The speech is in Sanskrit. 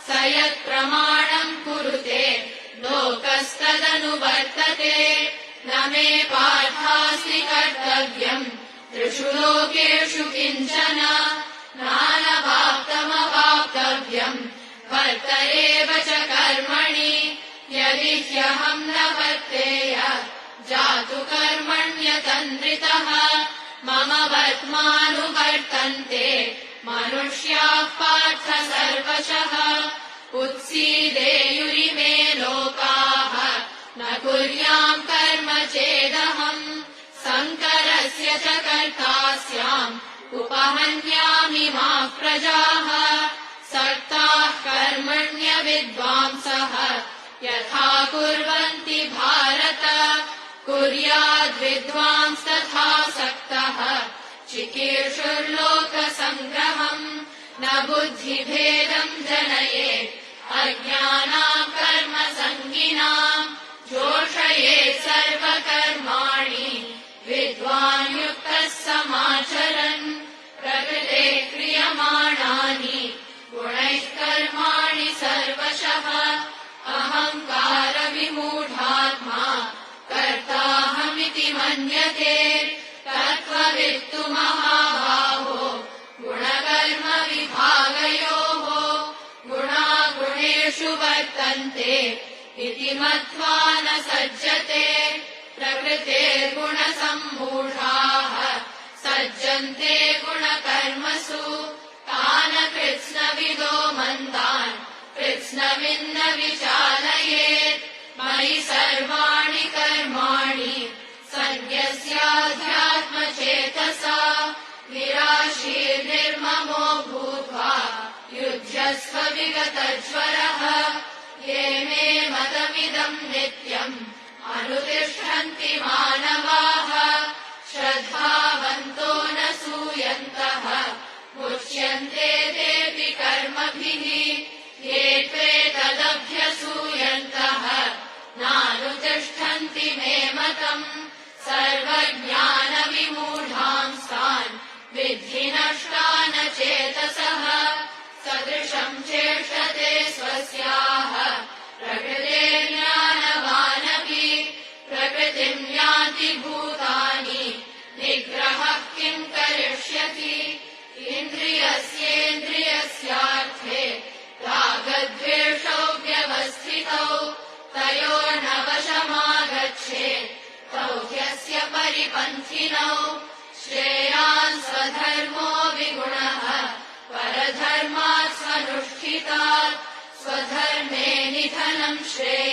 स यत्प्रमाणम् कुरुते लोकस्तदनुवर्तते न मे पार्थास्ति कर्तव्यम् त्रिषु लोकेषु किञ्चन नानवाप्तमवाप्तव्यम् वर्त एव च कर्मणि यदि ह्यहम् न वर्तेय जातु कर्मण्यतन्द्रितः मम वर्त्मानुवर्तन्ते मनुष्याः पार्थ सर्वशः उत्सीदेयुरिमे लोकाः न कुर्याम् कर्म चेदहम् शङ्करस्य च कर्ता स्याम् उपहन्यामि मा प्रजाः सक्ताः कर्मण्यविद्वांसः यथा कुर्वन्ति भारत कुर्याद्विद्वांस्तथा सक्तः चिकीर्षुर्लोकसङ्ग्रहम् न बुद्धिभेदम् जनयेत् अज्ञानाम् कर्मसङ्गिनाम् जोषयेत् सर्वकर्माणि विद्वान् युक्तः समाचरन् प्रकृते क्रियमाणानि गुणैः कर्माणि सर्वशः अहङ्कारविमूढात्मा कर्ताहमिति मन्यते तत्त्ववित्तु महाबाहो गुणकर्मविभागयोः गुणागुणेषु वर्तन्ते इति मत्वा न सज्जते प्रकृतेर्गुणसम्मूढाः सज्जन्ते गुणकर्मसु तान् कृत्स्नविदो मन्दान् कृत्स्नविन्न विचालयेत् मयि सर्वाणि कर्माणि सन्न्यस्याध्यात्मचेतसा निराशीर्निर्ममो भूत्वा युध्यस्व विगतज्वरः ये मे मतमिदम् नित्यम् अनुतिष्ठन्ति मानवाः श्रद्धावन्तो न सूयन्तः मुच्यन्ते तेऽपि कर्मभिः ये त्वेतदभ्यसूयन्तः नानुतिष्ठन्ति मे मतम् सर्वज्ञानविमूढांस्तान् विद्धि नष्टान चेतसः सदृशम् चेष्टते स्वस्याः प्रकृतेर्ज्ञानवानपि प्रकृतिम् यान्ति भूतानि निग्रहः किम् करिष्यति इन्द्रियस्येन्द्रियस्यार्थे रागद्वेषौ व्यवस्थितौ तयोर्न वशमागच्छेत् तौ ह्यस्य परिपन्थिनौ श्रेयान् स्वधर्मो विगुणः परधर्मात् स्वनुष्ठितात् स्वधर्मे निधनम् श्रेयः